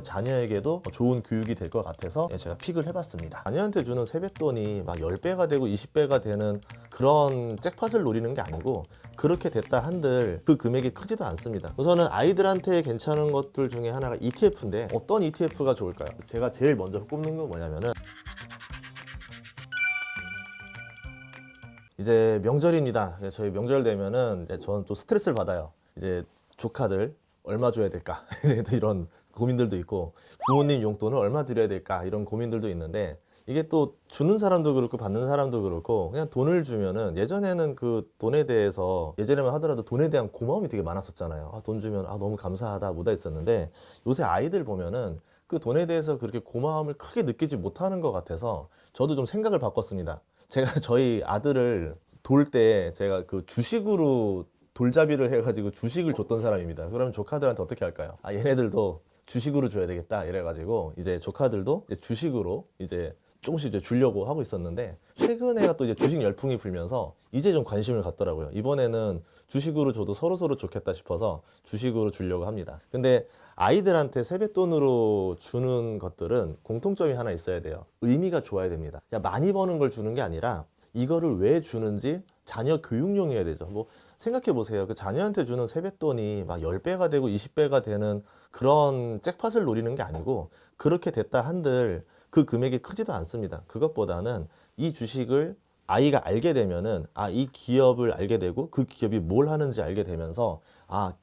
자녀에게도 좋은 교육이 될 것 같아서 제가 픽을 해봤습니다. 자녀한테 주는 세뱃돈이 막 10배가 되고 20배가 되는 그런 잭팟을 노리는 게 아니고 그렇게 됐다 한들 그 금액이 크지도 않습니다. 우선은 아이들한테 괜찮은 것들 중에 하나가 ETF인데 어떤 ETF가 좋을까요? 제가 제일 먼저 꼽는 건 뭐냐면은 이제 명절입니다. 저희 명절 되면은 이제 저는 또 스트레스를 받아요. 이제 조카들 얼마 줘야 될까? 이제 또 이런 고민들도 있고 부모님 용돈을 얼마 드려야 될까? 이런 고민들도 있는데 이게 또 주는 사람도 그렇고 받는 사람도 그렇고 그냥 돈을 주면은 예전에는 그 돈에 대해서 예전에만 하더라도 돈에 대한 고마움이 되게 많았었잖아요. 아, 돈 주면 아, 너무 감사하다 뭐다 있었는데 요새 아이들 보면은 그 돈에 대해서 그렇게 고마움을 크게 느끼지 못하는 것 같아서 저도 좀 생각을 바꿨습니다. 제가 저희 아들을 돌 때 제가 그 주식으로 돌잡이를 해가지고 주식을 줬던 사람입니다. 그러면 조카들한테 어떻게 할까요? 아, 얘네들도 주식으로 줘야 되겠다 이래가지고 이제 조카들도 이제 주식으로 이제 조금씩 이제 주려고 하고 있었는데 최근에가 또 이제 주식 열풍이 불면서 이제 좀 관심을 갖더라고요. 이번에는 주식으로 줘도 서로서로 좋겠다 싶어서 주식으로 주려고 합니다. 근데 아이들한테 세뱃돈으로 주는 것들은 공통점이 하나 있어야 돼요. 의미가 좋아야 됩니다. 그냥 많이 버는 걸 주는 게 아니라 이거를 왜 주는지 자녀 교육용이어야 되죠. 뭐 생각해 보세요. 그 자녀한테 주는 세뱃돈이 막 10배가 되고 20배가 되는 그런 잭팟을 노리는 게 아니고 그렇게 됐다 한들 그 금액이 크지도 않습니다. 그것보다는 이 주식을 아이가 알게 되면은 이 기업을 알게 되고 그 기업이 뭘 하는지 알게 되면서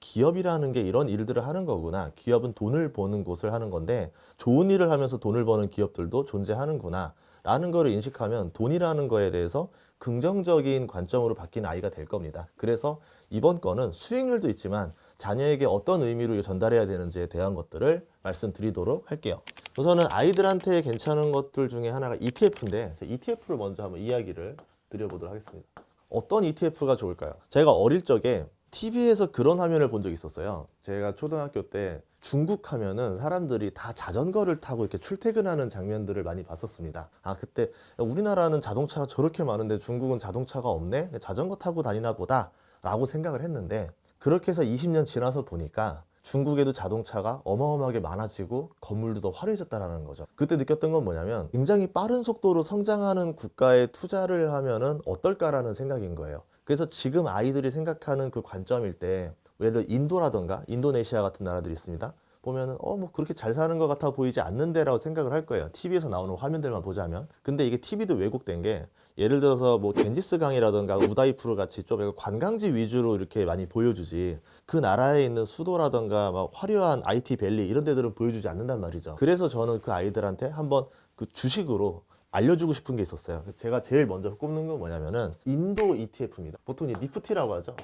기업이라는 게 이런 일들을 하는 거구나. 기업은 돈을 버는 곳을 하는 건데 좋은 일을 하면서 돈을 버는 기업들도 존재하는구나. 라는 거를 인식하면 돈이라는 거에 대해서 긍정적인 관점으로 바뀌는 아이가 될 겁니다. 그래서 이번 거는 수익률도 있지만 자녀에게 어떤 의미로 전달해야 되는지에 대한 것들을 말씀드리도록 할게요. 우선은 아이들한테 괜찮은 것들 중에 하나가 ETF인데 ETF를 먼저 한번 이야기를 드려보도록 하겠습니다. 어떤 ETF가 좋을까요? 제가 어릴 적에 TV에서 그런 화면을 본 적이 있었어요. 제가 초등학교 때 중국 하면은 사람들이 다 자전거를 타고 이렇게 출퇴근하는 장면들을 많이 봤었습니다. 그때 우리나라는 자동차가 저렇게 많은데 중국은 자동차가 없네? 자전거 타고 다니나 보다 라고 생각을 했는데 그렇게 해서 20년 지나서 보니까 중국에도 자동차가 어마어마하게 많아지고 건물도 더 화려해졌다는 거죠. 그때 느꼈던 건 뭐냐면 굉장히 빠른 속도로 성장하는 국가에 투자를 하면은 어떨까라는 생각인 거예요. 그래서 지금 아이들이 생각하는 그 관점일 때 예를 들어 인도라던가 인도네시아 같은 나라들이 있습니다. 보면은 뭐 그렇게 잘 사는 것 같아 보이지 않는데라고 생각을 할 거예요. TV에서 나오는 화면들만 보자면. 근데 이게 TV도 왜곡된 게 예를 들어서 뭐 겐지스 강이라던가 우다이푸르 같이 좀 관광지 위주로 이렇게 많이 보여주지 그 나라에 있는 수도라던가 막 화려한 IT 밸리 이런 데들은 보여주지 않는단 말이죠. 그래서 저는 그 아이들한테 한번 그 주식으로 알려주고 싶은 게 있었어요. 제가 제일 먼저 꼽는 건 뭐냐면은 인도 ETF입니다. 보통 니프티라고 하죠.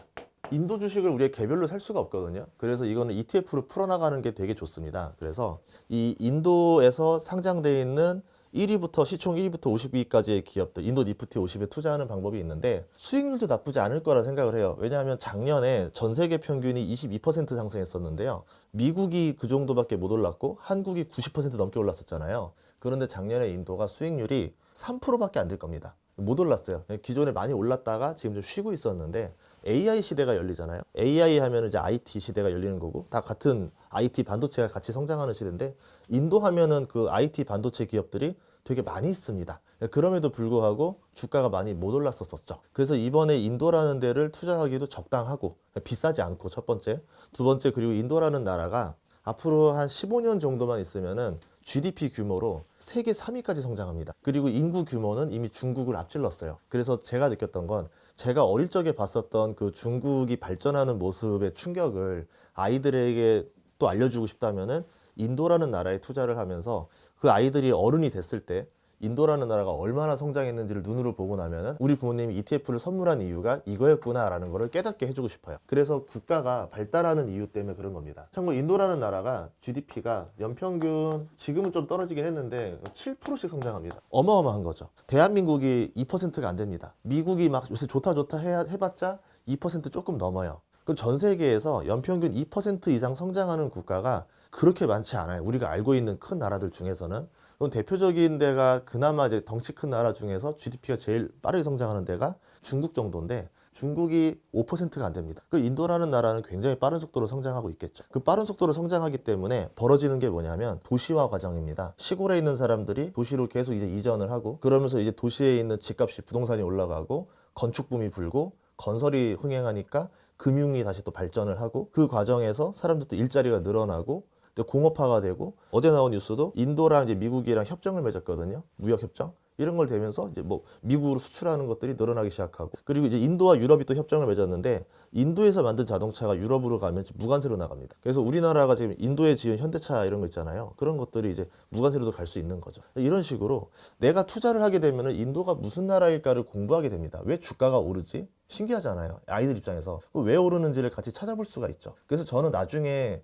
인도 주식을 우리가 개별로 살 수가 없거든요. 그래서 이거는 ETF로 풀어나가는 게 되게 좋습니다. 그래서 이 인도에서 상장되어 있는 1위부터 시총 1위부터 50위까지의 기업들 인도 니프티 50에 투자하는 방법이 있는데 수익률도 나쁘지 않을 거라 생각을 해요. 왜냐하면 작년에 전 세계 평균이 22% 상승했었는데요. 미국이 그 정도밖에 못 올랐고 한국이 90% 넘게 올랐었잖아요. 그런데 작년에 인도가 수익률이 3%밖에 안 될 겁니다. 못 올랐어요. 기존에 많이 올랐다가 지금 좀 쉬고 있었는데 AI 시대가 열리잖아요. AI 하면 이제 IT 시대가 열리는 거고 다 같은 IT 반도체가 같이 성장하는 시대인데 인도 하면은 그 IT 반도체 기업들이 되게 많이 있습니다. 그럼에도 불구하고 주가가 많이 못 올랐었죠. 그래서 이번에 인도라는 데를 투자하기도 적당하고 비싸지 않고 첫 번째, 두 번째 그리고 인도라는 나라가 앞으로 한 15년 정도만 있으면은 GDP 규모로 세계 3위까지 성장합니다. 그리고 인구 규모는 이미 중국을 앞질렀어요. 그래서 제가 느꼈던 건 제가 어릴 적에 봤었던 그 중국이 발전하는 모습의 충격을 아이들에게 또 알려주고 싶다면은 인도라는 나라에 투자를 하면서 그 아이들이 어른이 됐을 때 인도라는 나라가 얼마나 성장했는지를 눈으로 보고 나면은 우리 부모님이 ETF를 선물한 이유가 이거였구나라는 거를 깨닫게 해주고 싶어요. 그래서 국가가 발달하는 이유 때문에 그런 겁니다. 참고로 인도라는 나라가 GDP가 연평균 지금은 좀 떨어지긴 했는데 7%씩 성장합니다. 어마어마한 거죠. 대한민국이 2%가 안 됩니다. 미국이 막 요새 좋다 좋다 해봤자 2% 조금 넘어요. 그럼 전 세계에서 연평균 2% 이상 성장하는 국가가 그렇게 많지 않아요. 우리가 알고 있는 큰 나라들 중에서는. 그럼 대표적인 데가 그나마 이제 덩치 큰 나라 중에서 GDP가 제일 빠르게 성장하는 데가 중국 정도인데 중국이 5%가 안 됩니다. 그 인도라는 나라는 굉장히 빠른 속도로 성장하고 있겠죠. 그 빠른 속도로 성장하기 때문에 벌어지는 게 뭐냐면 도시화 과정입니다. 시골에 있는 사람들이 도시로 계속 이제 이전을 하고, 그러면서 이제 도시에 있는 집값이, 부동산이 올라가고 건축 붐이 불고 건설이 흥행하니까 금융이 다시 또 발전을 하고, 그 과정에서 사람들도 일자리가 늘어나고 공업화가 되고, 어제 나온 뉴스도 인도랑 이제 미국이랑 협정을 맺었거든요. 무역 협정. 이런 걸 되면서 이제 뭐 미국으로 수출하는 것들이 늘어나기 시작하고, 그리고 이제 인도와 유럽이 또 협정을 맺었는데 인도에서 만든 자동차가 유럽으로 가면 무관세로 나갑니다. 그래서 우리나라가 지금 인도에 지은 현대차 이런 거 있잖아요. 그런 것들이 이제 무관세로도 갈 수 있는 거죠. 이런 식으로 내가 투자를 하게 되면은 인도가 무슨 나라일까를 공부하게 됩니다. 왜 주가가 오르지? 신기하잖아요. 아이들 입장에서 왜 오르는지를 같이 찾아볼 수가 있죠. 그래서 저는 나중에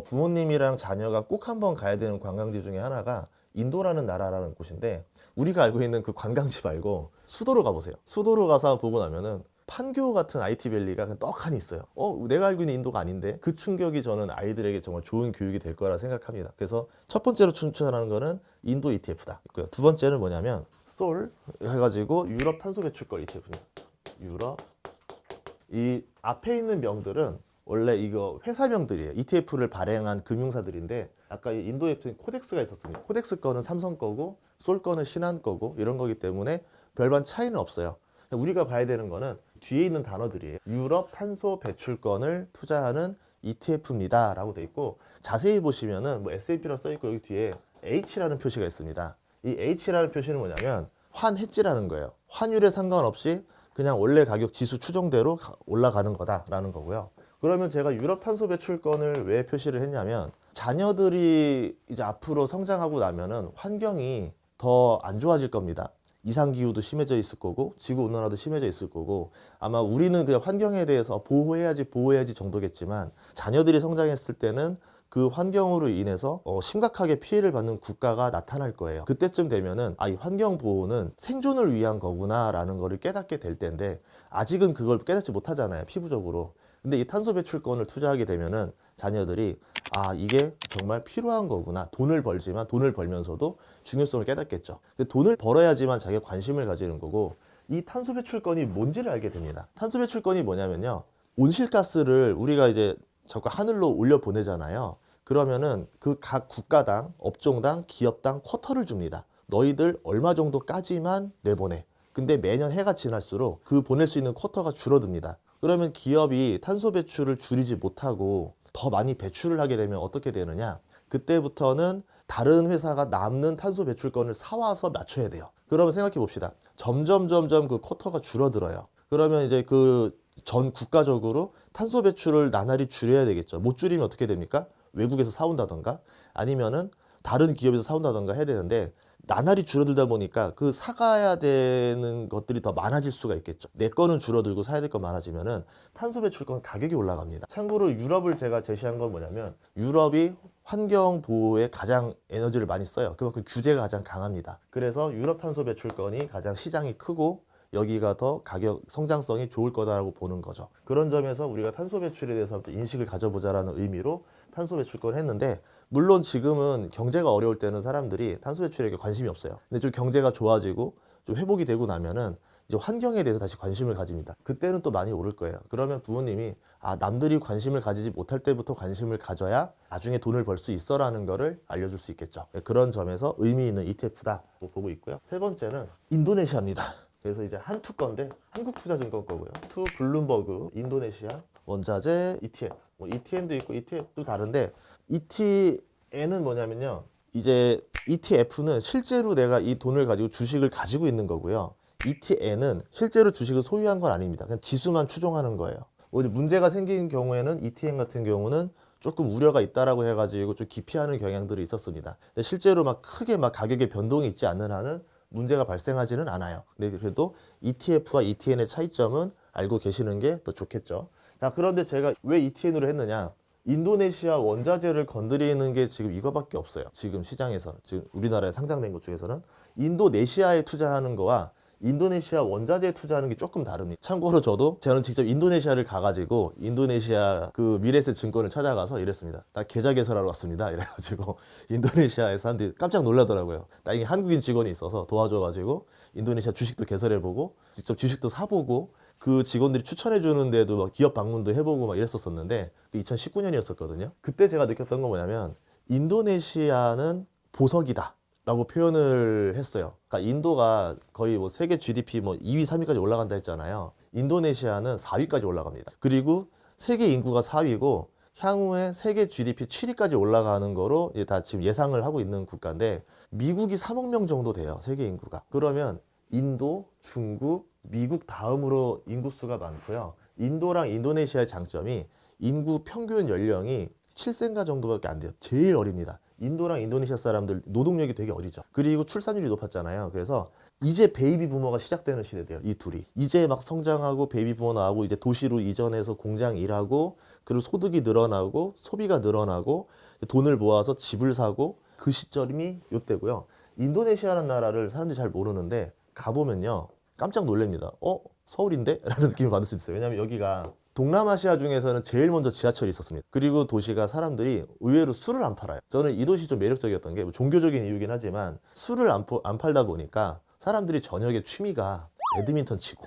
부모님이랑 자녀가 꼭 한번 가야 되는 관광지 중에 하나가 인도라는 나라라는 곳인데, 우리가 알고 있는 그 관광지 말고 수도로 가보세요. 수도로 가서 보고 나면은 판교 같은 IT밸리가 그냥 떡하니 있어요. 내가 알고 있는 인도가 아닌데, 그 충격이 저는 아이들에게 정말 좋은 교육이 될 거라 생각합니다. 그래서 첫 번째로 추천하는 거는 인도 ETF다 있고요. 두 번째는 뭐냐면 솔 해가지고 유럽 탄소 배출권 ETF입니다. 유럽. 이 앞에 있는 명들은 원래 이거 회사명들이에요. ETF를 발행한 금융사들인데, 아까 이 인도 ETF는 코덱스가 있었습니다. 코덱스 거는 삼성 거고 솔 거는 신한 거고 이런 거기 때문에 별반 차이는 없어요. 우리가 봐야 되는 거는 뒤에 있는 단어들이에요. 유럽 탄소 배출권을 투자하는 ETF입니다 라고 돼 있고, 자세히 보시면은 뭐 S&P라고 써 있고 여기 뒤에 H라는 표시가 있습니다. 이 H라는 표시는 뭐냐면 환해지라는 거예요. 환율에 상관없이 그냥 원래 가격 지수 추정대로 올라가는 거다라는 거고요. 그러면 제가 유럽 탄소 배출권을 왜 표시를 했냐면, 자녀들이 이제 앞으로 성장하고 나면은 환경이 더 안 좋아질 겁니다. 이상기후도 심해져 있을 거고 지구온난화도 심해져 있을 거고, 아마 우리는 그냥 환경에 대해서 보호해야지 정도겠지만, 자녀들이 성장했을 때는 그 환경으로 인해서 심각하게 피해를 받는 국가가 나타날 거예요. 그때쯤 되면은 이 환경 보호는 생존을 위한 거구나 라는 거를 깨닫게 될 텐데, 아직은 그걸 깨닫지 못하잖아요, 피부적으로. 근데 이 탄소 배출권을 투자하게 되면은 자녀들이 이게 정말 필요한 거구나. 돈을 벌지만 돈을 벌면서도 중요성을 깨닫겠죠. 돈을 벌어야지만 자기가 관심을 가지는 거고, 이 탄소 배출권이 뭔지를 알게 됩니다. 탄소 배출권이 뭐냐면요, 온실가스를 우리가 이제 자꾸 하늘로 올려 보내잖아요. 그러면은 그 각 국가당, 업종당, 기업당 쿼터를 줍니다. 너희들 얼마 정도까지만 내보내. 근데 매년 해가 지날수록 그 보낼 수 있는 쿼터가 줄어듭니다. 그러면 기업이 탄소 배출을 줄이지 못하고 더 많이 배출을 하게 되면 어떻게 되느냐? 그때부터는 다른 회사가 남는 탄소 배출권을 사와서 맞춰야 돼요. 그러면 생각해 봅시다. 점점 그 쿼터가 줄어들어요. 그러면 이제 그 전 국가적으로 탄소 배출을 나날이 줄여야 되겠죠. 못 줄이면 어떻게 됩니까? 외국에서 사온다던가 아니면은 다른 기업에서 사온다던가 해야 되는데, 나날이 줄어들다 보니까 그 사가야 되는 것들이 더 많아질 수가 있겠죠. 내 거는 줄어들고 사야 될 거 많아지면은 탄소 배출권 가격이 올라갑니다. 참고로 유럽을 제가 제시한 건 뭐냐면, 유럽이 환경 보호에 가장 에너지를 많이 써요. 그만큼 규제가 가장 강합니다. 그래서 유럽 탄소 배출권이 가장 시장이 크고 여기가 더 가격 성장성이 좋을 거다라고 보는 거죠. 그런 점에서 우리가 탄소 배출에 대해서 인식을 가져보자라는 의미로 탄소 배출권을 했는데, 물론 지금은 경제가 어려울 때는 사람들이 탄소 배출에 관심이 없어요. 근데 좀 경제가 좋아지고 좀 회복이 되고 나면은 이제 환경에 대해서 다시 관심을 가집니다. 그때는 또 많이 오를 거예요. 그러면 부모님이 남들이 관심을 가지지 못할 때부터 관심을 가져야 나중에 돈을 벌 수 있어라는 거를 알려줄 수 있겠죠. 그런 점에서 의미 있는 ETF다 보고 있고요. 세 번째는 인도네시아입니다. 그래서 이제 한투 건데 한국투자증권 거고요. 투 블룸버그 인도네시아 원자재 ETF. 뭐 ETN도 있고 ETF도 다른데, ETN은 뭐냐면요, 이제 ETF는 실제로 내가 이 돈을 가지고 주식을 가지고 있는 거고요. ETN은 실제로 주식을 소유한 건 아닙니다. 그냥 지수만 추종하는 거예요. 문제가 생긴 경우에는 ETN 같은 경우는 조금 우려가 있다라고 해가지고 좀 기피하는 경향들이 있었습니다. 근데 실제로 막 크게 막 가격의 변동이 있지 않는 한은 문제가 발생하지는 않아요. 근데 그래도 ETF와 ETN의 차이점은 알고 계시는 게 더 좋겠죠. 자, 그런데 제가 왜 ETN으로 했느냐? 인도네시아 원자재를 건드리는 게 지금 이거밖에 없어요. 지금 시장에서, 지금 우리나라에 상장된 것 중에서는 인도네시아에 투자하는 거와 인도네시아 원자재에 투자하는 게 조금 다릅니다. 참고로 저는 직접 인도네시아를 가가지고 인도네시아 그 미래에셋 증권을 찾아가서 이랬습니다. 나 계좌 개설하러 왔습니다. 이래가지고 인도네시아에서 사람들이 깜짝 놀라더라고요. 다행히 한국인 직원이 있어서 도와줘가지고 인도네시아 주식도 개설해보고 직접 주식도 사보고 그 직원들이 추천해 주는데도 막 기업 방문도 해보고 막 이랬었었는데 2019년이었었거든요. 그때 제가 느꼈던 건 뭐냐면 인도네시아는 보석이다 라고 표현을 했어요. 그러니까 인도가 거의 뭐 세계 GDP 뭐 2위, 3위까지 올라간다 했잖아요. 인도네시아는 4위까지 올라갑니다. 그리고 세계 인구가 4위고 향후에 세계 GDP 7위까지 올라가는 거로 이제 다 지금 예상을 하고 있는 국가인데 미국이 3억 명 정도 돼요. 세계 인구가. 그러면 인도, 중국, 미국 다음으로 인구수가 많고요. 인도랑 인도네시아의 장점이 인구 평균 연령이 7세인가 정도밖에 안 돼요. 제일 어립니다. 인도랑 인도네시아 사람들 노동력이 되게 어리죠. 그리고 출산율이 높았잖아요. 그래서 이제 베이비 부머가 시작되는 시대돼요. 이 둘이 이제 막 성장하고 베이비 부머 나오고 이제 도시로 이전해서 공장 일하고 그리고 소득이 늘어나고 소비가 늘어나고 돈을 모아서 집을 사고 그 시점이 요때고요. 인도네시아라는 나라를 사람들이 잘 모르는데 가보면요 깜짝 놀랍니다. 서울인데? 라는 느낌을 받을 수 있어요. 왜냐하면 여기가 동남아시아 중에서는 제일 먼저 지하철이 있었습니다. 그리고 도시가 사람들이 의외로 술을 안 팔아요. 저는 이 도시 좀 매력적이었던 게뭐 종교적인 이유긴 하지만 술을 안 팔다 보니까 사람들이 저녁에 취미가 배드민턴 치고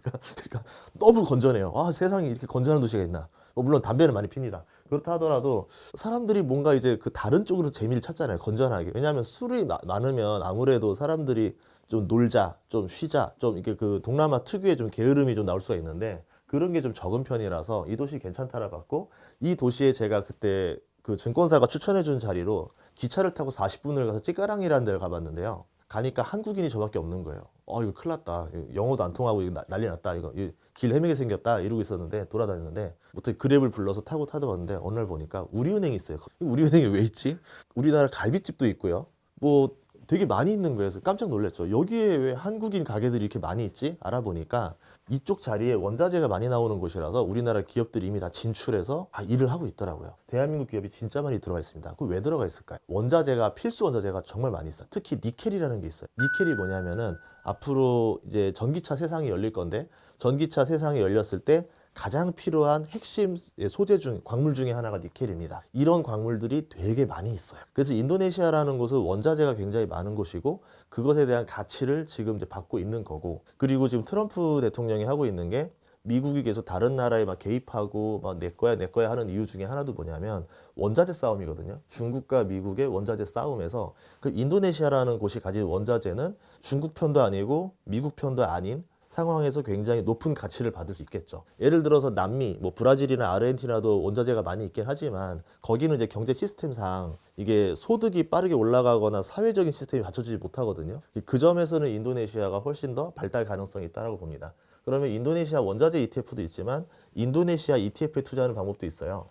그러니까 너무 건전해요. 세상에 이렇게 건전한 도시가 있나. 물론 담배는 많이 핍니다. 그렇다 하더라도 사람들이 뭔가 이제 그 다른 쪽으로 재미를 찾잖아요. 건전하게. 왜냐하면 술이 많으면 아무래도 사람들이 좀 놀자, 좀 쉬자, 좀 이게 그 동남아 특유의 좀 게으름이 좀 나올 수가 있는데 그런 게 좀 적은 편이라서 이 도시 괜찮다라 봤고 이 도시에 제가 그때 그 증권사가 추천해 준 자리로 기차를 타고 40분을 가서 찌까랑이라는 데를 가봤는데요. 가니까 한국인이 저밖에 없는 거예요. 이거 큰일 났다. 영어도 안 통하고 이거 난리 났다. 이거 길 헤매게 생겼다. 이러고 있었는데 돌아다녔는데 어떻게 그랩을 불러서 타다 봤는데 어느 날 보니까 우리은행이 있어요. 우리은행이 왜 있지? 우리나라 갈비집도 있고요. 뭐 되게 많이 있는 거예요. 그래서 깜짝 놀랐죠. 여기에 왜 한국인 가게들이 이렇게 많이 있지? 알아보니까 이쪽 자리에 원자재가 많이 나오는 곳이라서 우리나라 기업들이 이미 다 진출해서 일을 하고 있더라고요. 대한민국 기업이 진짜 많이 들어가 있습니다. 그 왜 들어가 있을까요? 원자재가 필수 원자재가 정말 많이 있어요. 특히 니켈이라는 게 있어요. 니켈이 뭐냐면은 앞으로 이제 전기차 세상이 열릴 건데 전기차 세상이 열렸을 때 가장 필요한 핵심 소재 광물 중에 하나가 니켈입니다. 이런 광물들이 되게 많이 있어요. 그래서 인도네시아라는 곳은 원자재가 굉장히 많은 곳이고 그것에 대한 가치를 지금 이제 받고 있는 거고 그리고 지금 트럼프 대통령이 하고 있는 게 미국이 계속 다른 나라에 막 개입하고 막 내 거야 하는 이유 중에 하나도 뭐냐면 원자재 싸움이거든요. 중국과 미국의 원자재 싸움에서 그 인도네시아라는 곳이 가진 원자재는 중국 편도 아니고 미국 편도 아닌 상황에서 굉장히 높은 가치를 받을 수 있겠죠. 예를 들어서 남미, 뭐 브라질이나 아르헨티나도 원자재가 많이 있긴 하지만 거기는 이제 경제 시스템상 이게 소득이 빠르게 올라가거나 사회적인 시스템이 받쳐주지 못하거든요. 그 점에서는 인도네시아가 훨씬 더 발달 가능성이 있다고 봅니다. 그러면 인도네시아 원자재 ETF도 있지만 인도네시아 ETF에 투자하는 방법도 있어요.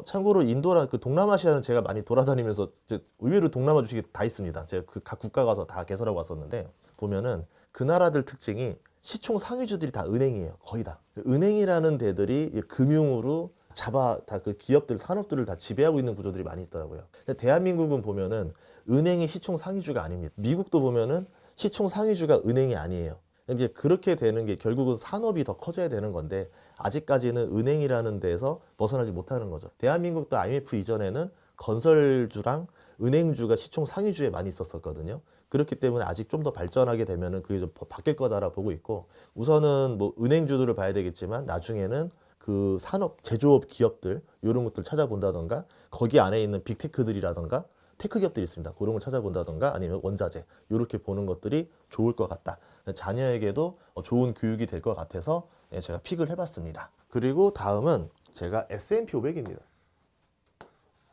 참고로 인도랑 그 동남아시아는 제가 많이 돌아다니면서 의외로 동남아 주식이 다 있습니다. 제가 그 각 국가 가서 다 개설하고 왔었는데 보면은 그 나라들 특징이 시총 상위주들이 다 은행이에요. 거의 다. 은행이라는 데들이 금융으로 다 그 기업들, 산업들을 다 지배하고 있는 구조들이 많이 있더라고요. 근데 대한민국은 보면은 은행이 시총 상위주가 아닙니다. 미국도 보면은 시총 상위주가 은행이 아니에요. 이제 그렇게 되는 게 결국은 산업이 더 커져야 되는 건데 아직까지는 은행이라는 데에서 벗어나지 못하는 거죠. 대한민국도 IMF 이전에는 건설주랑 은행주가 시총 상위주에 많이 있었거든요. 그렇기 때문에 아직 좀 더 발전하게 되면은 그게 좀 바뀔 거다라 보고 있고 우선은 뭐 은행주들을 봐야 되겠지만 나중에는 그 산업 제조업 기업들 이런 것들 찾아본다던가 거기 안에 있는 빅테크들이라던가 테크 기업들이 있습니다. 그런 걸 찾아본다던가 아니면 원자재 이렇게 보는 것들이 좋을 것 같다. 자녀에게도 좋은 교육이 될 것 같아서 제가 픽을 해봤습니다. 그리고 다음은 제가 S&P 500입니다.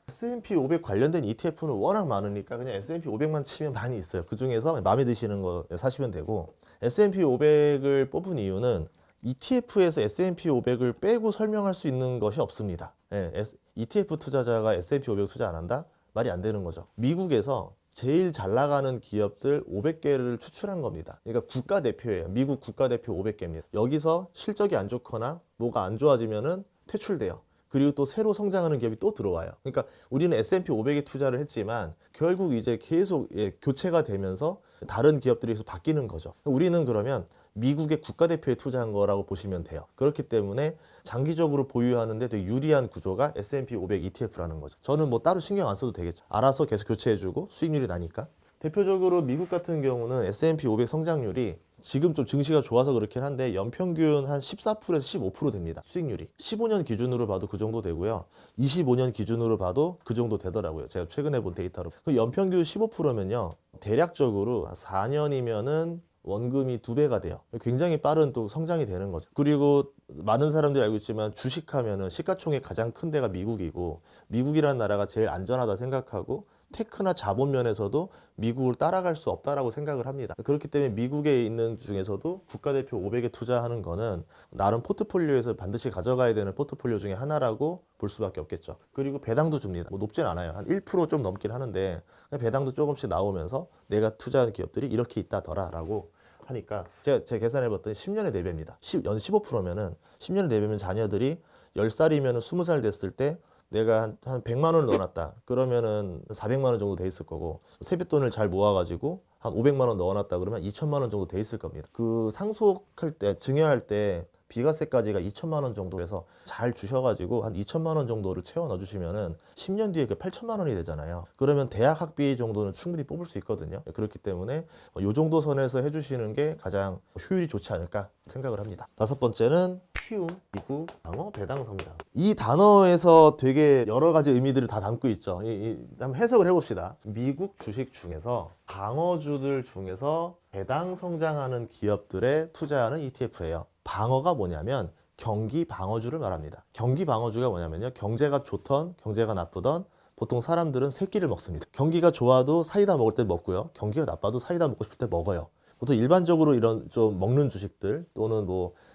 S&P 500 관련된 ETF는 워낙 많으니까 그냥 S&P 500만 치면 많이 있어요. 그 중에서 마음에 드시는 거 사시면 되고 S&P 500을 뽑은 이유는 ETF에서 S&P 500을 빼고 설명할 수 있는 것이 없습니다. ETF 투자자가 S&P 500 투자 안 한다? 말이 안 되는 거죠. 미국에서 제일 잘 나가는 기업들 500개를 추출한 겁니다. 그러니까 국가대표예요. 미국 국가대표 500개입니다. 여기서 실적이 안 좋거나 뭐가 안 좋아지면은 퇴출돼요. 그리고 또 새로 성장하는 기업이 또 들어와요. 그러니까 우리는 S&P 500에 투자를 했지만 결국 이제 계속 교체가 되면서 다른 기업들이 계속 바뀌는 거죠. 우리는 그러면 미국의 국가대표에 투자한 거라고 보시면 돼요. 그렇기 때문에 장기적으로 보유하는데 되게 유리한 구조가 S&P 500 ETF라는 거죠. 저는 뭐 따로 신경 안 써도 되겠죠. 알아서 계속 교체해주고 수익률이 나니까. 대표적으로 미국 같은 경우는 S&P 500 성장률이 지금 좀 증시가 좋아서 그렇긴 한데 연평균 한 14%에서 15% 됩니다. 수익률이. 15년 기준으로 봐도 그 정도 되고요. 25년 기준으로 봐도 그 정도 되더라고요. 제가 최근에 본 데이터로. 그 연평균 15%면요. 대략적으로 4년이면은 원금이 2배가 돼요. 굉장히 빠른 또 성장이 되는 거죠. 그리고 많은 사람들이 알고 있지만 주식하면은 시가총액 가장 큰 데가 미국이고, 미국이라는 나라가 제일 안전하다 생각하고 테크나 자본 면에서도 미국을 따라갈 수 없다라고 생각을 합니다. 그렇기 때문에 미국에 있는 중에서도 국가대표 500에 투자하는 거는 나름 포트폴리오에서 반드시 가져가야 되는 포트폴리오 중에 하나라고 볼 수밖에 없겠죠. 그리고 배당도 줍니다. 뭐 높진 않아요. 한 1% 좀 넘긴 하는데 배당도 조금씩 나오면서 내가 투자한 기업들이 이렇게 있다더라라고 하니까 제가 계산해봤더니 10년에 4배입니다. 연 15%면은 10년에 4배면 자녀들이 10살이면 20살 됐을 때 내가 한 100만 원을 넣어놨다. 그러면은 400만 원 정도 돼 있을 거고, 세뱃돈을 잘 모아가지고 한 500만 원 넣어놨다. 그러면 2천만 원 정도 돼 있을 겁니다. 그 상속할 때, 증여할 때 비과세까지가 2천만 원 정도 해서 잘 주셔가지고 한 2천만 원 정도를 채워 넣어주시면은 10년 뒤에 그 8천만 원이 되잖아요. 그러면 대학 학비 정도는 충분히 뽑을 수 있거든요. 그렇기 때문에 이 정도 선에서 해주시는 게 가장 효율이 좋지 않을까 생각을 합니다. 5번째는 키움, 미국, 방어, 배당 성장. 이 단어에서 되게 여러 가지 의미들을 다 담고 있죠. 한번 해석을 해봅시다. 미국 주식 중에서 방어주들 중에서 배당 성장하는 기업들에 투자하는 ETF예요. 방어가 뭐냐면 경기 방어주를 말합니다. 경기 방어주가 뭐냐면요. 경제가 좋던 경제가 나쁘던 보통 사람들은 세 끼를 먹습니다. 경기가 좋아도 사이다 먹을 때 먹고요. 경기가 나빠도 사이다 먹고 싶을 때 먹어요. 보통 일반적으로 이런 좀 먹는 주식들 또는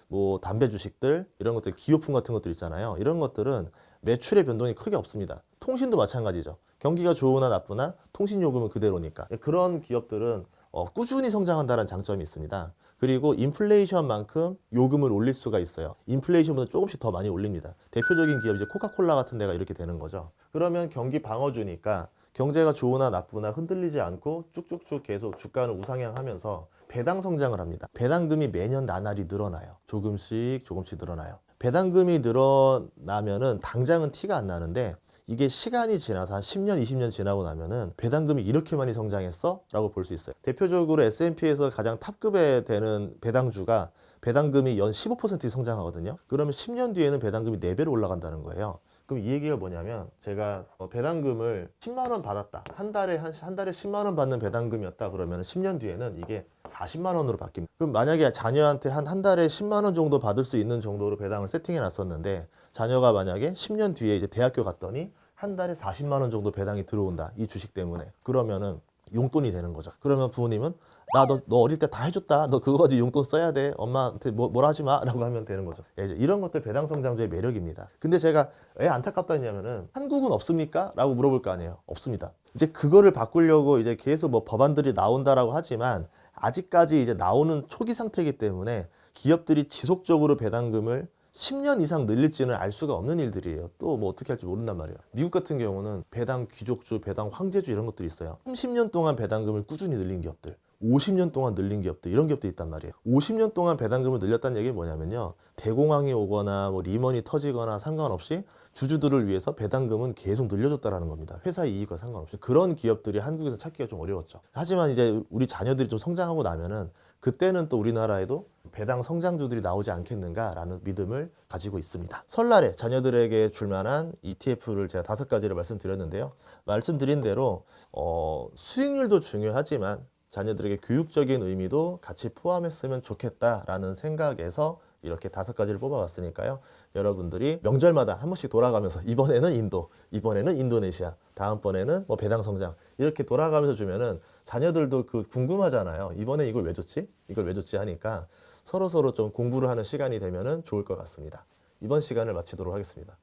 뭐 담배 주식들 이런 것들 기호품 같은 것들 있잖아요. 이런 것들은 매출의 변동이 크게 없습니다. 통신도 마찬가지죠. 경기가 좋으나 나쁘나 통신 요금은 그대로니까. 그런 기업들은 꾸준히 성장한다는 장점이 있습니다. 그리고 인플레이션만큼 요금을 올릴 수가 있어요. 인플레이션보다 조금씩 더 많이 올립니다. 대표적인 기업 이제 코카콜라 같은 데가 이렇게 되는 거죠. 그러면 경기 방어주니까 경제가 좋으나 나쁘나 흔들리지 않고 쭉쭉쭉 계속 주가는 우상향하면서 배당 성장을 합니다. 배당금이 매년 나날이 늘어나요. 조금씩 늘어나요. 배당금이 늘어나면은 당장은 티가 안 나는데 이게 시간이 지나서 한 10년, 20년 지나고 나면은 배당금이 이렇게 많이 성장했어? 라고 볼 수 있어요. 대표적으로 S&P에서 가장 탑급에 되는 배당주가 배당금이 연 15% 성장하거든요. 그러면 10년 뒤에는 배당금이 4배로 올라간다는 거예요. 그럼 이 얘기가 뭐냐면 제가 배당금을 10만 원 받았다. 한 달에 10만 원 받는 배당금이었다. 그러면 10년 뒤에는 이게 40만 원으로 바뀝니다. 그럼 만약에 자녀한테 한 달에 10만 원 정도 받을 수 있는 정도로 배당을 세팅해 놨었는데 자녀가 만약에 10년 뒤에 이제 대학교 갔더니 한 달에 40만 원 정도 배당이 들어온다. 이 주식 때문에. 그러면은 용돈이 되는 거죠. 그러면 부모님은 너 어릴 때 다 해줬다. 너 그거 가지고 용돈 써야 돼. 엄마한테 뭐라 하지 마. 라고 하면 되는 거죠. 이제 이런 것들 배당 성장주의 매력입니다. 근데 제가 왜 안타깝다 했냐면은 한국은 없습니까? 라고 물어볼 거 아니에요. 없습니다. 이제 그거를 바꾸려고 이제 계속 뭐 법안들이 나온다라고 하지만 아직까지 이제 나오는 초기 상태이기 때문에 기업들이 지속적으로 배당금을 10년 이상 늘릴지는 알 수가 없는 일들이에요. 또 뭐 어떻게 할지 모른단 말이에요. 미국 같은 경우는 배당 귀족주, 배당 황제주 이런 것들이 있어요. 30년 동안 배당금을 꾸준히 늘린 기업들, 50년 동안 늘린 기업들, 이런 기업들이 있단 말이에요. 50년 동안 배당금을 늘렸다는 얘기는 뭐냐면요. 대공황이 오거나 뭐 리먼이 터지거나 상관없이 주주들을 위해서 배당금은 계속 늘려줬다라는 겁니다. 회사 이익과 상관없이. 그런 기업들이 한국에서 찾기가 좀 어려웠죠. 하지만 이제 우리 자녀들이 좀 성장하고 나면은 그때는 또 우리나라에도 배당 성장주들이 나오지 않겠는가라는 믿음을 가지고 있습니다. 설날에 자녀들에게 줄 만한 ETF를 제가 5가지를 말씀드렸는데요. 말씀드린 대로 수익률도 중요하지만 자녀들에게 교육적인 의미도 같이 포함했으면 좋겠다라는 생각에서 이렇게 5가지를 뽑아봤으니까요. 여러분들이 명절마다 한 번씩 돌아가면서 이번에는 인도, 이번에는 인도네시아, 다음번에는 뭐 배당 성장 이렇게 돌아가면서 주면은 자녀들도 그 궁금하잖아요. 이번에 이걸 왜 줬지? 이걸 왜 줬지? 하니까 서로 좀 공부를 하는 시간이 되면은 좋을 것 같습니다. 이번 시간을 마치도록 하겠습니다.